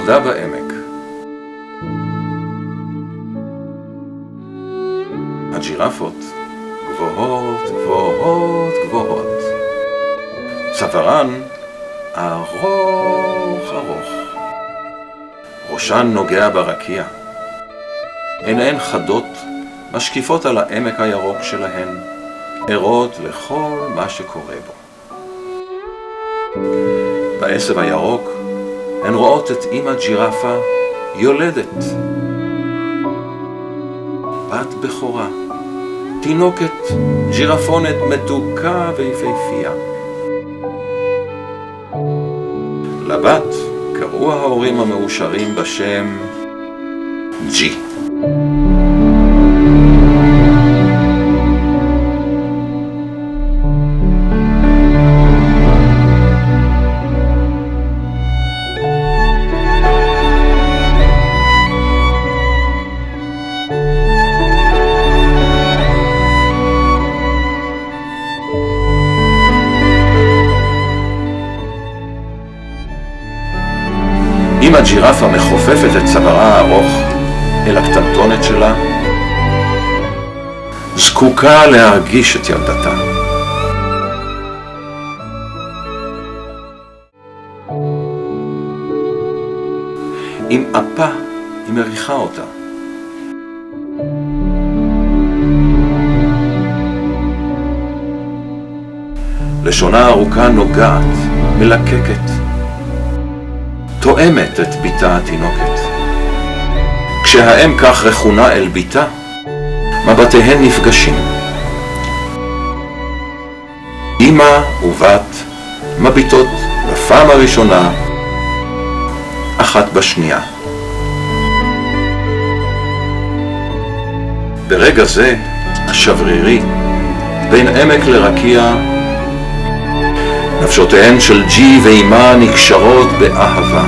נולדה בעמק. הג'ירפות גבוהות, גבוהות, גבוהות. צווארן ארוך ארוך. ראשן נוגע ברקיע. עיניהן חדות, משקיפות על העמק הירוק שלהן, ערות לכל מה שקורה בו. בעשב הירוק הן רואות את אמא ג'ירפה יולדת. בת בכורה, תינוקת ג'ירפונת מתוקה ויפהפייה. לבת קראו ההורים המאושרים בשם ג'י. אמא ג'ירפה מחופפת את צווארה הארוך אל הקטנטונת שלה, זקוקה להרגיש את ילדתה. עם אפה היא מריחה אותה. לשונה ארוכה נוגעת, מלקקת, תואמת את ביתה התינוקת. כשהאם כך רכונה אל ביתה, מבטיהן נפגשים. אמא ובת מביטות בפעם הראשונה אחת בשנייה. ברגע זה, השברירי, בין עמק לרקיע, נפשותיהן של ג'י ואימה נקשרות באהבה.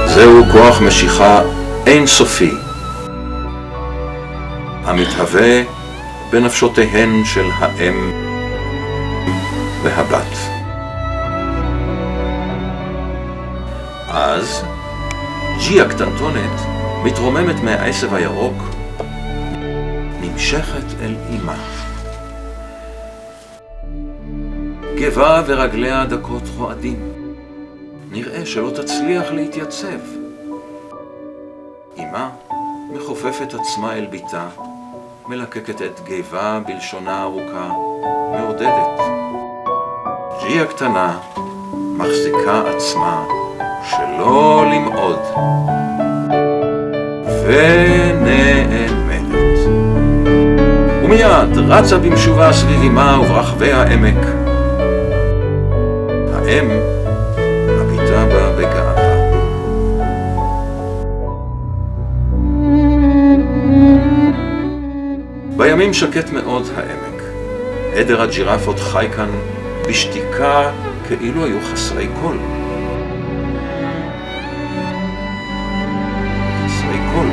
זהו כוח משיכה אינסופי, המתהווה בנפשותיהן של האם והבת. אז ג'י הקטנטונת מתרוממת מהעשב הירוק, נמשכת אל אמא. גבה ורגליה דקות רועדים. נראה שלא תצליח להתייצב. אמא מחופפת עצמה אל ביתה, מלקקת את גבה בלשונה ארוכה, מעודדת. ג'י הקטנה מחזיקה עצמה שלא למעוד, ונאמנת. ומיד רצה במשובה סביב אמה וברחבי העמק. האם מביטה בה בגאווה. בימים שקט מאוד העמק. עדר הג'ירפות חי כאן בשתיקה כאילו היו חסרי קול. חסרי קול.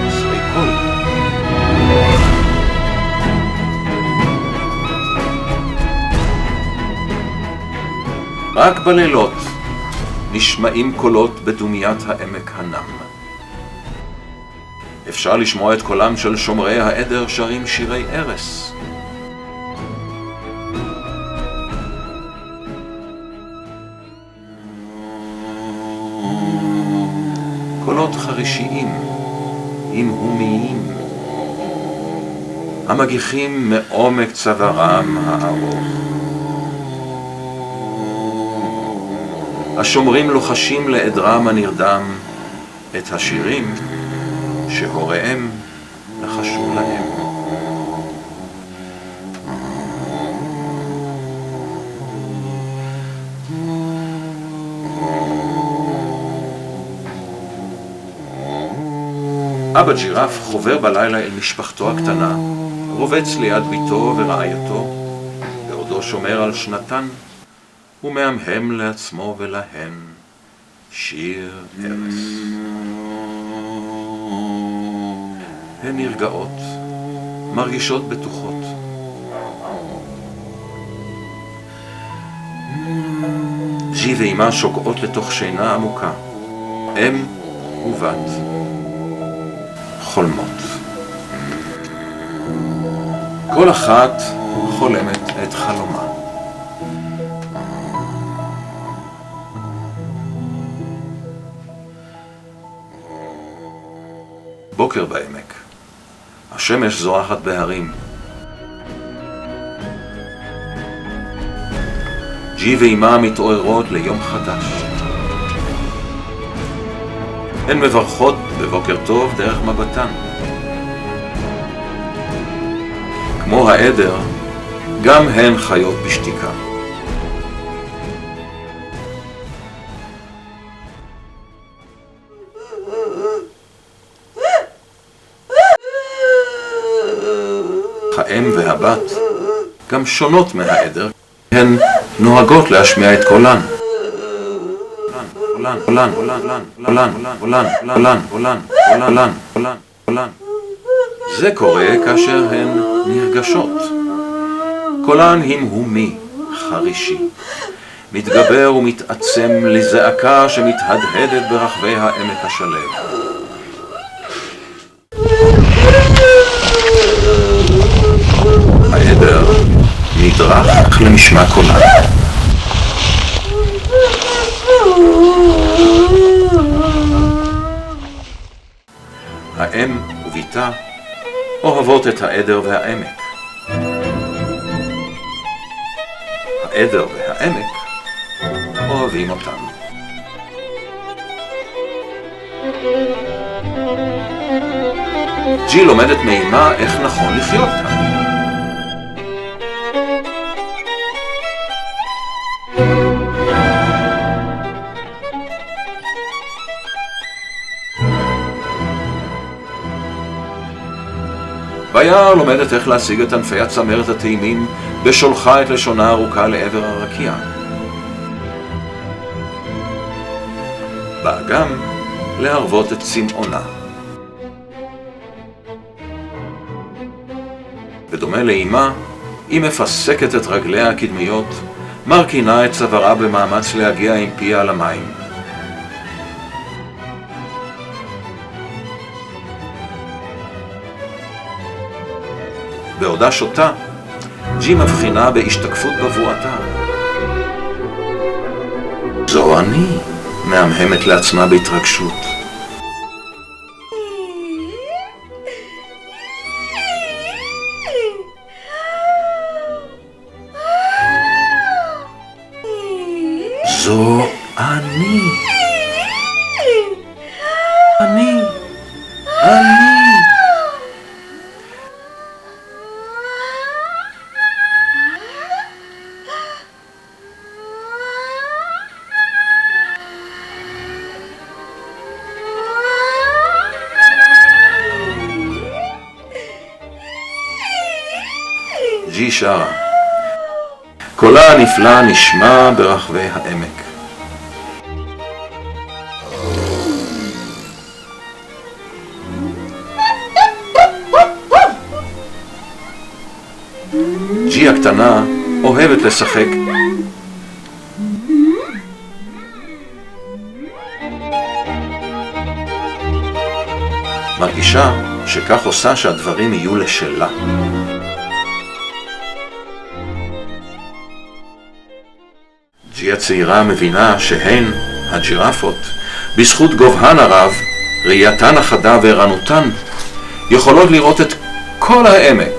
חסרי קול. רק בלילות נשמעים קולות בדומיית העמק הנם. אפשר לשמוע את קולם של שומרי העדר שרים שירי ערש. קולות חרישיים, המהומיים, המגיחים מעומק צווארם הארוך. השומרים לוחשים לעדרם הנרדם את השירים שהוריהם לחשו להם. אבא ג'ירף חובר בלילה אל משפחתו הקטנה, רובץ ליד ביתו ורעייתו, בעודו שומר על שנתן, ומהמהם לעצמו ולהן שיר ערש. הן נרגעות, מרגישות בטוחות. ג'י ואימה שוקעות לתוך שינה עמוקה. אם ובת חולמות. כל אחת חולמת את חלומה. בוקר בעמק. השמש זורחת בהרים. ג'י ואימה מתעוררות ליום חדש. הן מברכות בבוקר טוב דרך מבטן. כמו העדר, גם הן חיות בשתיקה. האם והבת גם שונות מהעדר, הן נוהגות להשמיע את קולן. זה קורה כאשר הן נרגשות. קולן המהומי, חרישי, מתגבר ומתעצם לזעקה שמתהדהדת ברחבי העמק השלב. העדר נדרך למשמע קולן. האם וביתה אוהבות את העדר והעמק. העדר והעמק אוהבים אותם. ג'י לומדת מאימה איך נכון לחיות כאן. ביער לומדת איך להשיג את ענפי הצמרת הטעימים בשולחה את לשונה ארוכה לעבר הרקיע. באגם להרוות את צמאונה. בדומה לאימה, היא מפסקת את רגליה הקדמיות, מרכינה את צווארה במאמץ להגיע עם פיה למים. בעודה שותה, ג'י מבחינה בהשתקפות בבואתה. זו אני, מהמהמת לעצמה בהתרגשות. זו אני. אני. ג'י שרה. קולה הנפלא נשמע ברחבי העמק. ג'י הקטנה אוהבת לשחק. מרגישה שכך עושה שהדברים יהיו לשלה. ג'י הצעירה מבינה שהן, הג'ירפות, בזכות גובהן הרב, ראייתן החדה וערנותן, יכולות לראות את כל העמק.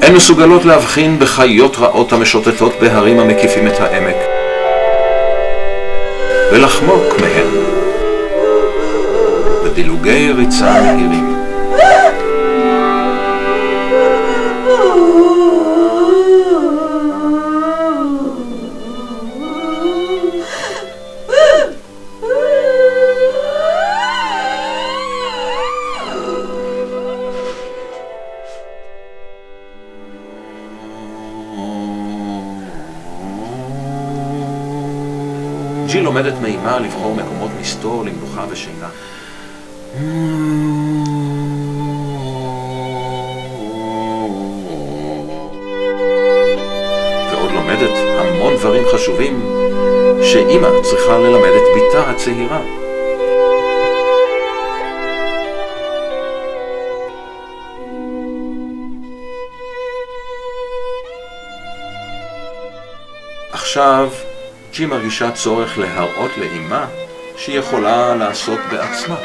הן מסוגלות להבחין בחיות רעות המשוטטות בהרים המקיפים את העמק, ולחמוק מהן בדילוגי ריצה מהירים. ג'י לומדת מאימה לבחור מקומות מסתור למנוחה ושינה. ועוד לומדת המון חשובים שאמא צריכה ללמד את ביתה הצעירה. עכשיו ג'י מרגישה צורך להראות לאמא שהיא יכולה לעשות בעצמה.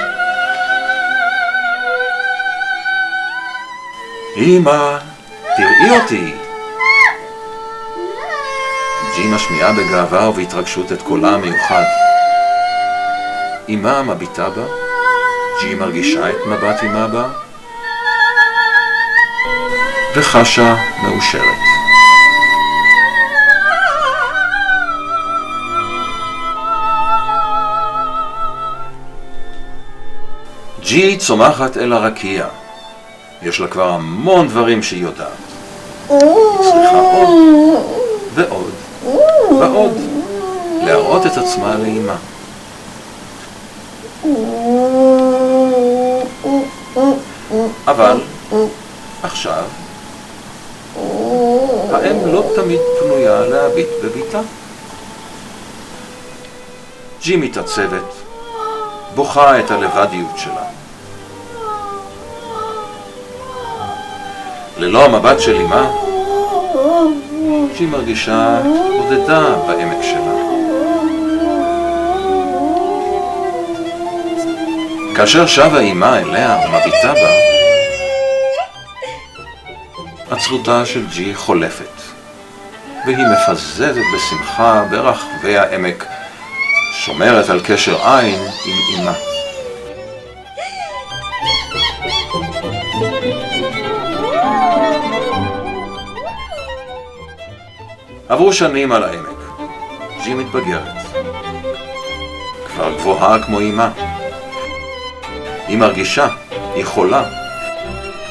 אמא, תראי אותי! ג'י משמיעה בגאווה ובהתרגשות את קולה המיוחד. אמא מביטה בה, ג'י מרגישה את מבט אמא בה, וחשה מאושרת. ג'י צומחת אל הרקיע. יש לה כבר המון דברים שהיא יודעת. צריכה עוד ועוד ועוד להראות את עצמה לאמא. אבל עכשיו האם לא תמיד פנויה להביט בביתה. ג'י מתעצבת, בוכה את הלבדיות שלה. ללא המבט של אמא, ג'י מרגישה בודדה בעמק שלה. כאשר שבה אמא אליה ומביטה בה, עצבותה של ג'י חולפת, והיא מפזזת בשמחה ברחבי העמק, שומרת על קשר עין עם אמא. עברו שנים על העמק. ג'י מתבגרת. כבר גבוהה כמו אמא. היא מרגישה, היא חולה,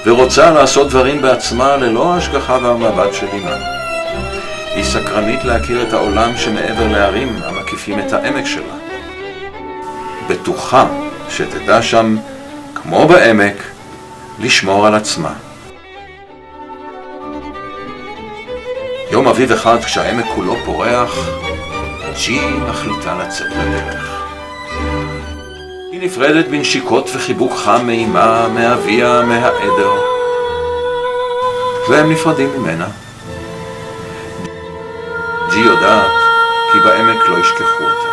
ורוצה לעשות דברים בעצמה ללא השגחה והמבט של אמא. היא סקרנית להכיר את העולם שמעבר להרים המקיפים את העמק שלה. בטוחה שתדע שם, כמו בעמק, לשמור על עצמה. יום אביב אחד, כשהעמק כולו פורח, ג'י מחליטה לצאת לדרך. היא נפרדת בנשיקות וחיבוק חם מאמא, מאביה, מהעדר, והם נפרדים ממנה. ג'י יודעת כי בעמק לא ישכחו אותה,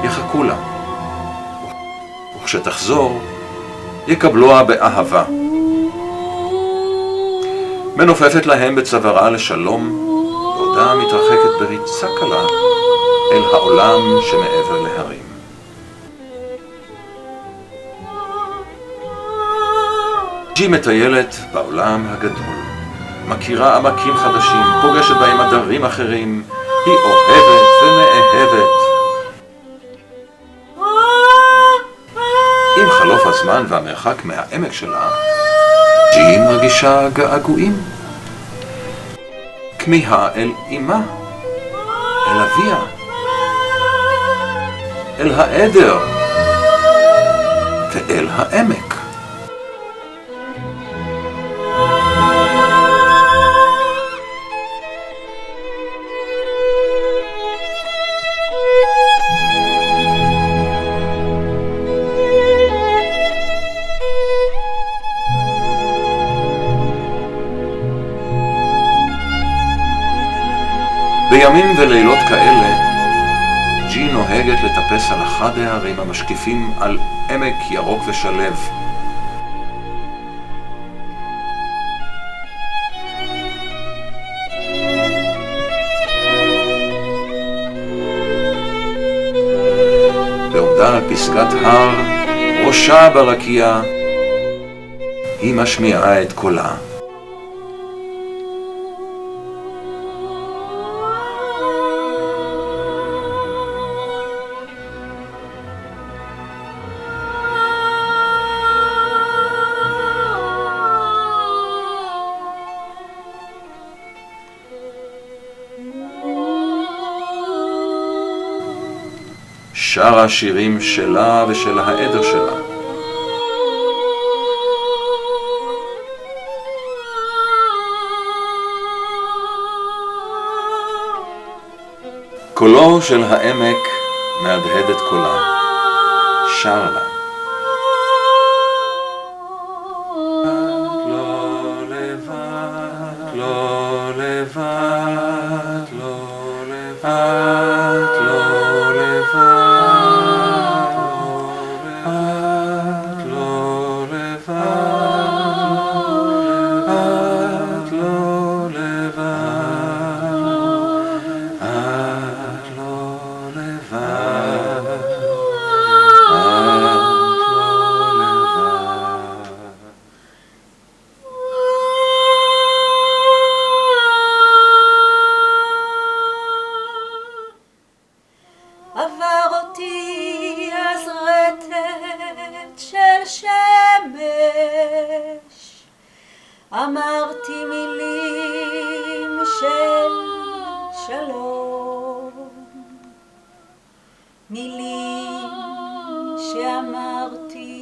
יחכו לה, וכשתחזור יקבלוה באהבה. מנופפת להם בצווארה לשלום, בעודה מתרחקת בריצה קלה אל העולם שמעבר להרים. ג'י מטיילת בעולם הגדול, מכירה עמקים חדשים, פוגשת בהם עדרים אחרים, היא אוהבת ונאהבת. עם חלוף הזמן והמרחק מהעמק שלה, ג'י מרגישה געגועים. כמיהה אל אמא, אל אביה, אל העדר ואל העמק. בימים ולילות כאלה, ג'י נוהגת לטפס על אחד ההרים המשקיפים על עמק ירוק ושלב. בעומדה על פסגת הר, ראשה ברקיע, היא משמיעה את קולה. שרה שירים שלה ושל העדר שלה. קולו של העמק מהדהד את קולה, שר לה. לא לבד, לא לבד, לא לבד, לא לבד, לא לבד, לא לבד, את לא לבד, עבר אותי אז רטט של שמש, אמרתי מילים של שלום, מילים שאמרתי